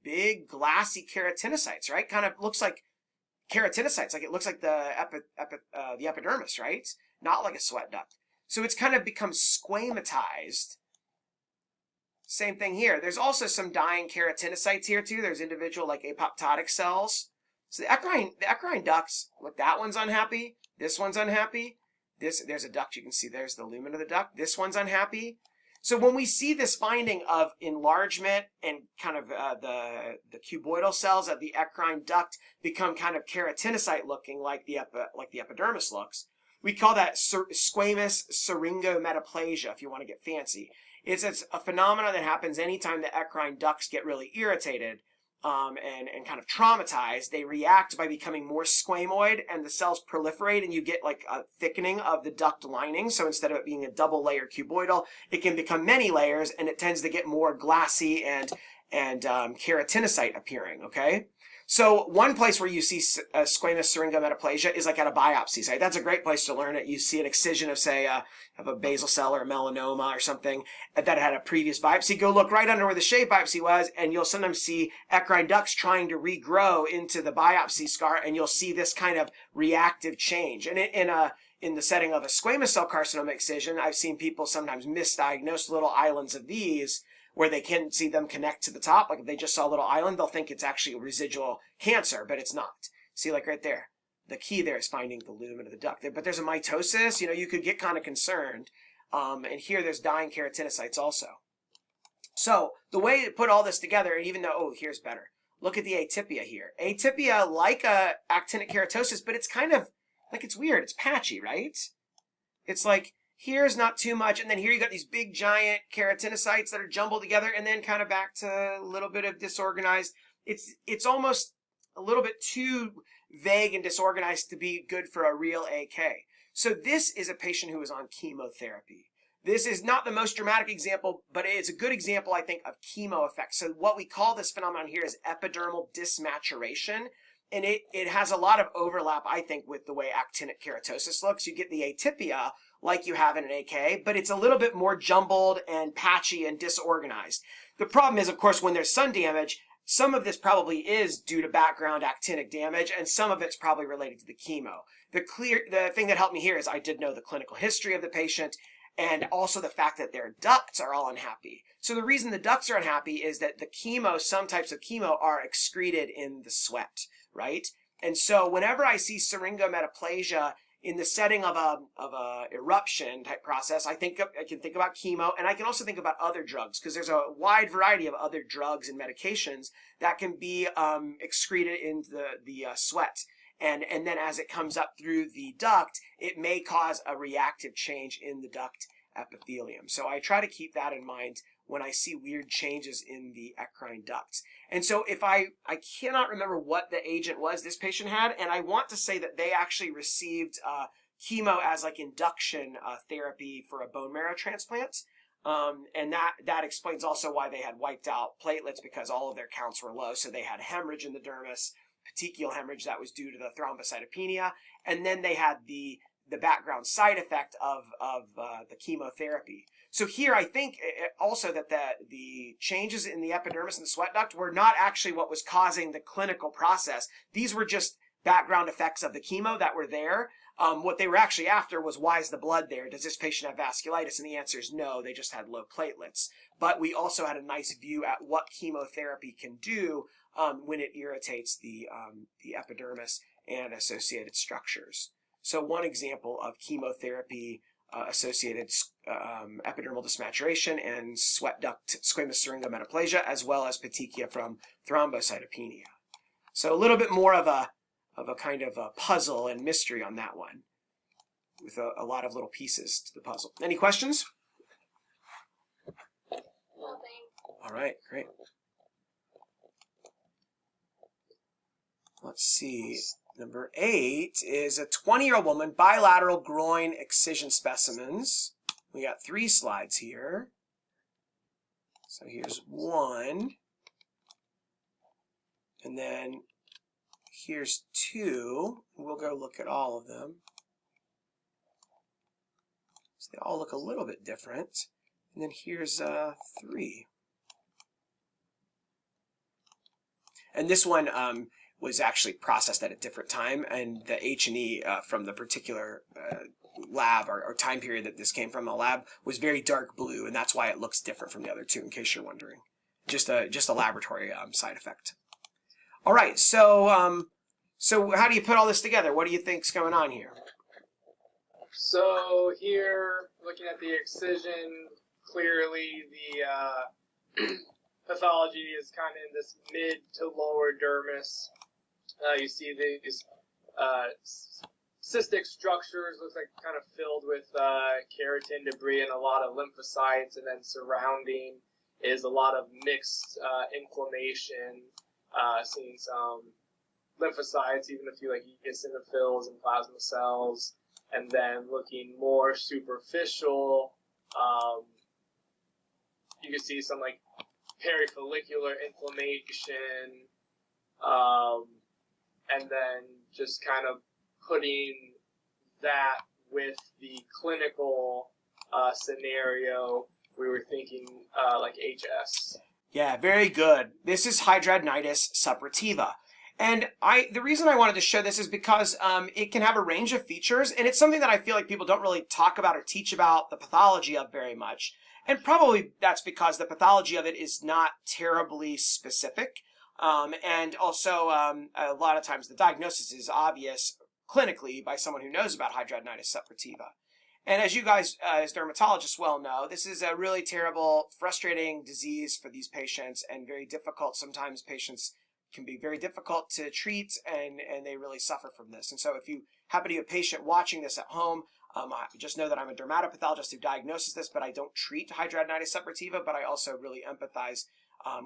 big, glassy keratinocytes, right? Kind of looks like keratinocytes, like it looks like the epidermis, right? Not like a sweat duct. So it's kind of become squamatized. Same thing here. There's also some dying keratinocytes here too. There's individual like apoptotic cells. So the eccrine ducts, look, that one's unhappy. This one's unhappy. There's a duct, you can see there's the lumen of the duct. This one's unhappy. So when we see this finding of enlargement and kind of the cuboidal cells of the eccrine duct become kind of keratinocyte looking like the epidermis looks, we call that squamous syringometaplasia if you want to get fancy. It's a phenomenon that happens anytime the eccrine ducts get really irritated and kind of traumatized. They react by becoming more squamoid and the cells proliferate and you get like a thickening of the duct lining. So instead of it being a double layer cuboidal, it can become many layers and it tends to get more glassy and keratinocyte appearing, okay? So one place where you see squamous syringometaplasia is like at a biopsy site. That's a great place to learn it. You see an excision of, say, of a basal cell or a melanoma or something that had a previous biopsy. Go look right under where the shave biopsy was, and you'll sometimes see eccrine ducts trying to regrow into the biopsy scar, and you'll see this kind of reactive change. And in the setting of a squamous cell carcinoma excision, I've seen people sometimes misdiagnose little islands of these where they can't see them connect to the top. Like if they just saw a little island, they'll think it's actually a residual cancer, but it's not. See, like right there. the key there is finding the lumen of the duct. But there's a mitosis, you could get kind of concerned. And here there's dying keratinocytes also. So the way to put all this together, and even though, here's better. Look at the atypia here. Atypia, like a actinic keratosis, but it's kind of, it's weird. It's patchy, right? It's like, here's not too much, and then here you got these big giant keratinocytes that are jumbled together, and then kind of back to a little bit of disorganized. It's almost a little bit too vague and disorganized to be good for a real AK. So this is a patient who is on chemotherapy. This is not the most dramatic example, but it's a good example, I think, of chemo effects. So what we call this phenomenon here is epidermal dysmaturation, and it has a lot of overlap, I think, with the way actinic keratosis looks. You get the atypia like you have in an AK, but it's a little bit more jumbled and patchy and disorganized. The problem is, of course, when there's sun damage, some of this probably is due to background actinic damage, and some of it's probably related to the chemo. The thing that helped me here is I did know the clinical history of the patient, and also the fact that their ducts are all unhappy. So the reason the ducts are unhappy is that the chemo, some types of chemo, are excreted in the sweat, right? And so whenever I see syringometaplasia in the setting of a eruption type process, I can think about chemo, and I can also think about other drugs, because there's a wide variety of other drugs and medications that can be excreted into the sweat. And then as it comes up through the duct, it may cause a reactive change in the duct epithelium. So I try to keep that in mind when I see weird changes in the eccrine ducts. And so if I cannot remember what the agent was this patient had, and I want to say that they actually received chemo as like induction therapy for a bone marrow transplant. And that explains also why they had wiped out platelets, because all of their counts were low. So they had hemorrhage in the dermis, petechial hemorrhage that was due to the thrombocytopenia, and then they had the background side effect of the chemotherapy. So here I think also that the changes in the epidermis and the sweat duct were not actually what was causing the clinical process. These were just background effects of the chemo that were there. What they were actually after was, why is the blood there? Does this patient have vasculitis? And the answer is no, they just had low platelets. But we also had a nice view at what chemotherapy can do when it irritates the epidermis and associated structures. So one example of chemotherapy associated epidermal dysmaturation and sweat duct squamous syringometaplasia, as well as petechia from thrombocytopenia. So a little bit more of a kind of a puzzle and mystery on that one, with a lot of little pieces to the puzzle. Any questions? All right, great. Let's see. Number 8 is a 20-year-old woman, bilateral groin excision specimens. We got 3 slides here. So here's 1. And then here's 2. We'll go look at all of them. So they all look a little bit different. And then here's 3. And this one was actually processed at a different time, and the H&E from the particular lab or time period that this came from, a lab, was very dark blue, and that's why it looks different from the other 2, in case you're wondering. Just a laboratory side effect. All right, so how do you put all this together? What do you think's going on here? So here, looking at the excision, clearly the pathology is kind of in this mid to lower dermis. You see these cystic structures, looks like kind of filled with keratin debris and a lot of lymphocytes, and then surrounding is a lot of mixed inflammation, seeing some lymphocytes, even a few like eosinophils and plasma cells, and then looking more superficial, you can see some like perifollicular inflammation, and then just kind of putting that with the clinical scenario, we were thinking like HS. Yeah, very good. This is hidradenitis suppurativa. And the reason I wanted to show this is because it can have a range of features, and it's something that I feel like people don't really talk about or teach about the pathology of very much. And probably that's because the pathology of it is not terribly specific. And also, a lot of times the diagnosis is obvious clinically by someone who knows about hidradenitis suppurativa. And as you guys, as dermatologists well know, this is a really terrible, frustrating disease for these patients and very difficult. Sometimes patients can be very difficult to treat and they really suffer from this. And so if you happen to be a patient watching this at home, just know that I'm a dermatopathologist who diagnoses this, but I don't treat hidradenitis suppurativa, but I also really empathize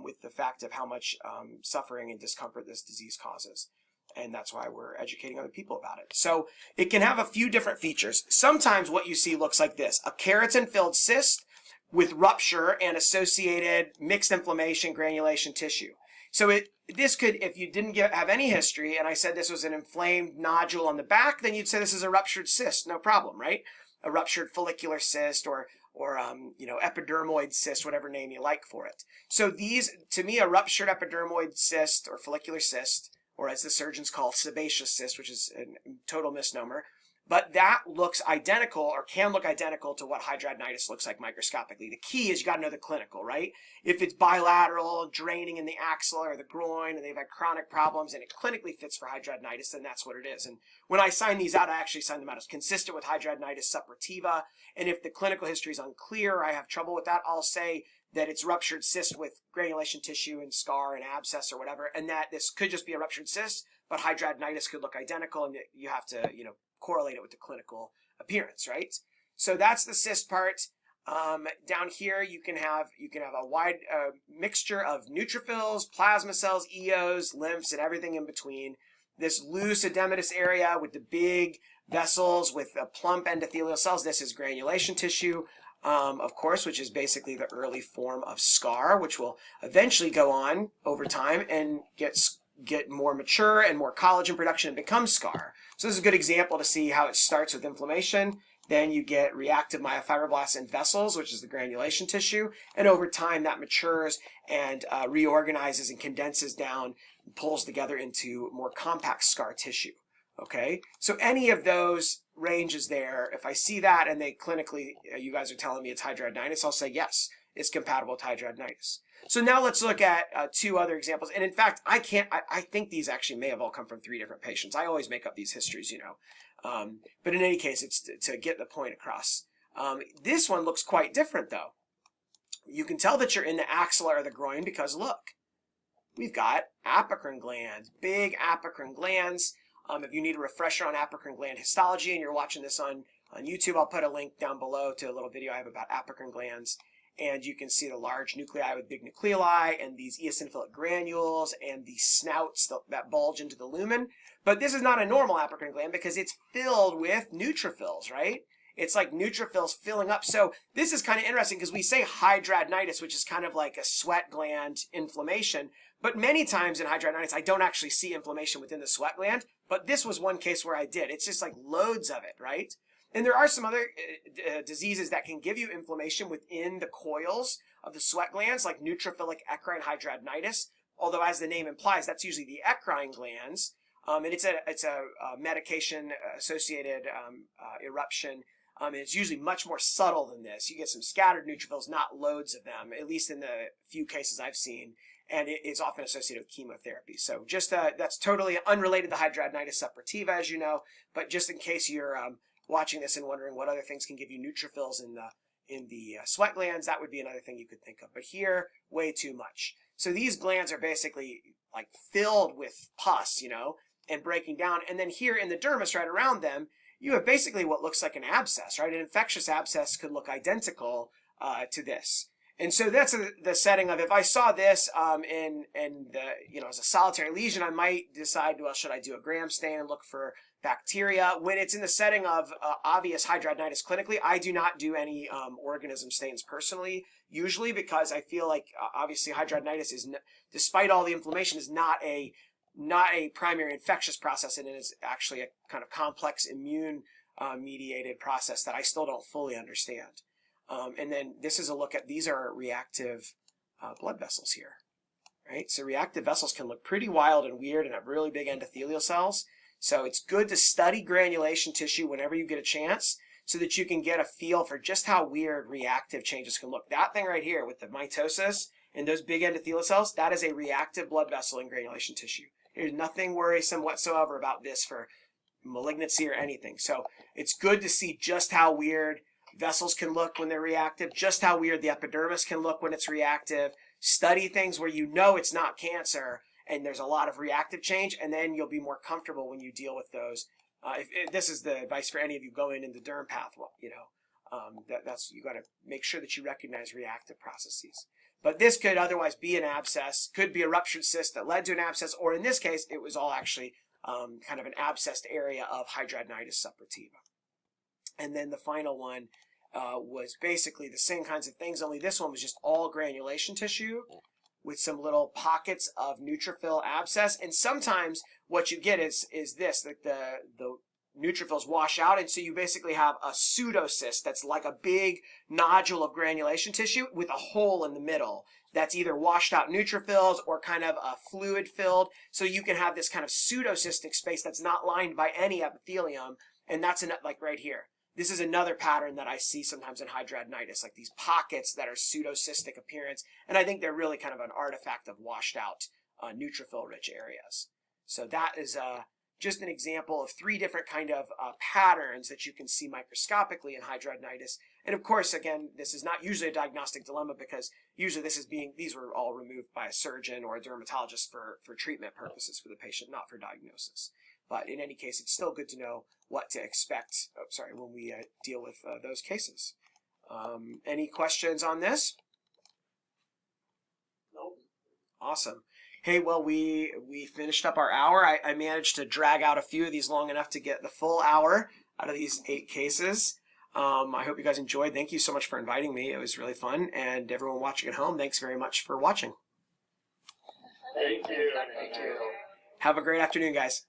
with the fact of how much suffering and discomfort this disease causes. And that's why we're educating other people about it. So it can have a few different features. Sometimes what you see looks like this: a keratin-filled cyst with rupture and associated mixed inflammation, granulation tissue. So this could, if you didn't have any history, and I said this was an inflamed nodule on the back, then you'd say this is a ruptured cyst, no problem, right? A ruptured follicular cyst or epidermoid cyst, whatever name you like for it. So these, to me, a ruptured epidermoid cyst or follicular cyst, or as the surgeons call sebaceous cyst, which is a total misnomer, but that looks identical or can look identical to what hidradenitis looks like microscopically. The key is you got to know the clinical, right? If it's bilateral, draining in the axilla or the groin, and they've had chronic problems and it clinically fits for hidradenitis, then that's what it is. And when I sign these out, I actually sign them out as consistent with hidradenitis suppurativa. And if the clinical history is unclear, or I have trouble with that, I'll say that it's ruptured cyst with granulation tissue and scar and abscess or whatever, and that this could just be a ruptured cyst, but hidradenitis could look identical, and you have to, correlate it with the clinical appearance, right? So that's the cyst part. Down here, you can have a wide mixture of neutrophils, plasma cells, eos, lymphs, and everything in between. This loose edematous area with the big vessels with plump endothelial cells, this is granulation tissue, of course, which is basically the early form of scar, which will eventually go on over time and get more mature and more collagen production and become scar. So this is a good example to see how it starts with inflammation. Then you get reactive myofibroblasts and vessels, which is the granulation tissue. And over time that matures and reorganizes and condenses down and pulls together into more compact scar tissue. Okay, so any of those ranges there, if I see that and they clinically, you guys are telling me it's hidradenitis, I'll say yes, it's compatible with hidradenitis. So now let's look at two other examples. And in fact, I think these actually may have all come from 3 different patients. I always make up these histories, but in any case, it's to get the point across. This one looks quite different though. You can tell that you're in the axilla or the groin because look, we've got apocrine glands, big apocrine glands. If you need a refresher on apocrine gland histology and you're watching this on YouTube, I'll put a link down below to a little video I have about apocrine glands. And you can see the large nuclei with big nucleoli and these eosinophilic granules and the snouts that bulge into the lumen. But this is not a normal apocrine gland because it's filled with neutrophils, right? It's like neutrophils filling up. So this is kind of interesting because we say hidradenitis, which is kind of like a sweat gland inflammation. But many times in hidradenitis, I don't actually see inflammation within the sweat gland. But this was one case where I did. It's just like loads of it, right? And there are some other diseases that can give you inflammation within the coils of the sweat glands, like neutrophilic eccrine hidradenitis. Although, as the name implies, that's usually the eccrine glands, and it's a medication-associated eruption. And it's usually much more subtle than this. You get some scattered neutrophils, not loads of them, at least in the few cases I've seen. And it's often associated with chemotherapy. So just that's totally unrelated to hidradenitis suppurativa, as you know. But just in case you're watching this and wondering what other things can give you neutrophils in the sweat glands, that would be another thing you could think of. But here, way too much. So these glands are basically like filled with pus, and breaking down. And then here in the dermis, right around them, you have basically what looks like an abscess, right? An infectious abscess could look identical to this. And so that's the setting of, if I saw this as a solitary lesion, I might decide, well, should I do a gram stain and look for bacteria? When it's in the setting of obvious hidradenitis clinically, I do not do any organism stains personally, usually, because I feel like obviously hidradenitis is, despite all the inflammation, is not a primary infectious process, and it is actually a kind of complex immune mediated process that I still don't fully understand. And then this is a look at, these are reactive blood vessels here, right? So reactive vessels can look pretty wild and weird and have really big endothelial cells. So it's good to study granulation tissue whenever you get a chance so that you can get a feel for just how weird reactive changes can look. That thing right here with the mitosis and those big endothelial cells, that is a reactive blood vessel in granulation tissue. There's nothing worrisome whatsoever about this for malignancy or anything. So it's good to see just how weird vessels can look when they're reactive, just how weird the epidermis can look when it's reactive. Study things where you know it's not cancer and there's a lot of reactive change, and then you'll be more comfortable when you deal with those. If this is the advice for any of you going into dermpath, well, that's you got to make sure that you recognize reactive processes. But this could otherwise be an abscess, could be a ruptured cyst that led to an abscess, or in this case, it was all actually kind of an abscessed area of hidradenitis suppurativa. And then the final one was basically the same kinds of things, only this one was just all granulation tissue with some little pockets of neutrophil abscess. And sometimes what you get is this, like the neutrophils wash out, and so you basically have a pseudocyst that's like a big nodule of granulation tissue with a hole in the middle that's either washed out neutrophils or kind of a fluid filled. So you can have this kind of pseudocystic space that's not lined by any epithelium, and that's like right here. This is another pattern that I see sometimes in hidradenitis, like these pockets that are pseudocystic appearance, and I think they're really kind of an artifact of washed out neutrophil-rich areas. So that is just an example of 3 different kind of patterns that you can see microscopically in hidradenitis. And of course, again, this is not usually a diagnostic dilemma because usually these were all removed by a surgeon or a dermatologist for treatment purposes for the patient, not for diagnosis. But in any case, it's still good to know what to expect when we deal with those cases. Any questions on this? Nope. Awesome. Hey, well, we finished up our hour. I managed to drag out a few of these long enough to get the full hour out of these 8 cases. I hope you guys enjoyed. Thank you so much for inviting me. It was really fun. And everyone watching at home, thanks very much for watching. Thank you. Have a great afternoon, guys.